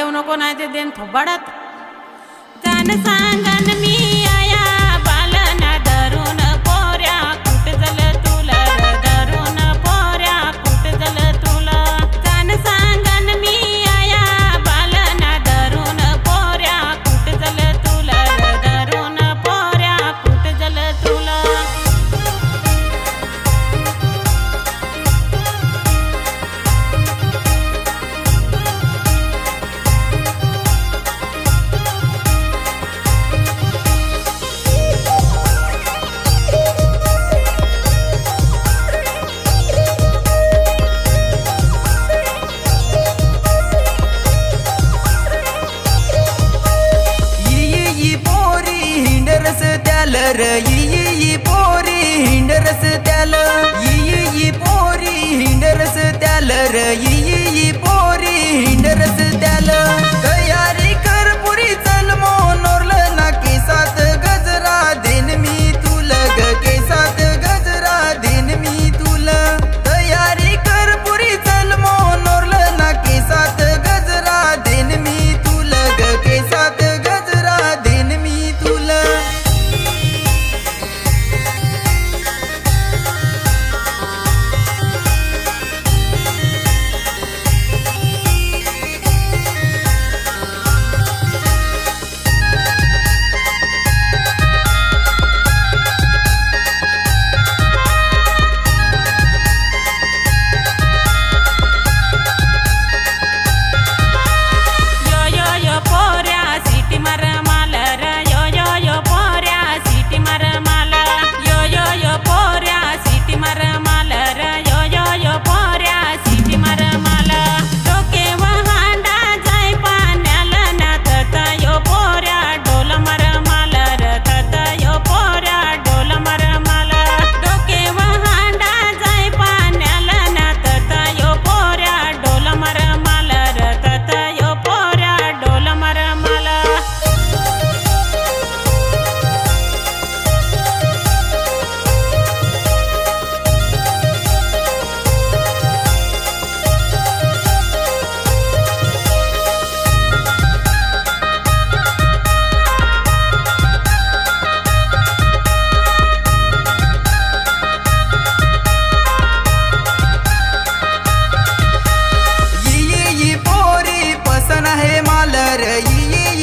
देऊ नको नाही ते देन थोबाडात जान सांगन मी आया बालना धरून पोऱ्या कुठ जल तुला धरून पोऱ्या कुठ जल तुला जान सांगन मी आया बालना धरून पोऱ्या कुठ जल तुला धरून पोऱ्या कुठ जल तुला यी पोरी हिंडरस त्याल यी पोरी हिंडरस त्याल यी पोरी हिंडरस त्याल तयारी कर पुरी चल मोनोरल ना केसात गजरा देन मी तुला ग केसात गजरा देन मी तुला तयारी कर पुरी चल मोनोरल ना केसात गजरा देन मी तुला ग केसात गजरा देन मी तुला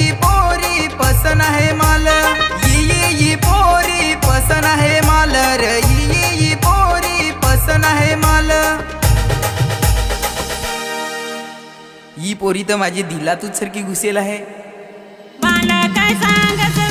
यी पोरी पसन है माल यी पोरी पसन है माल यी पोरी पसन है माल ही पोरी तर माझी दिलातूच सारखी घुसेल आहे मला काय सांगत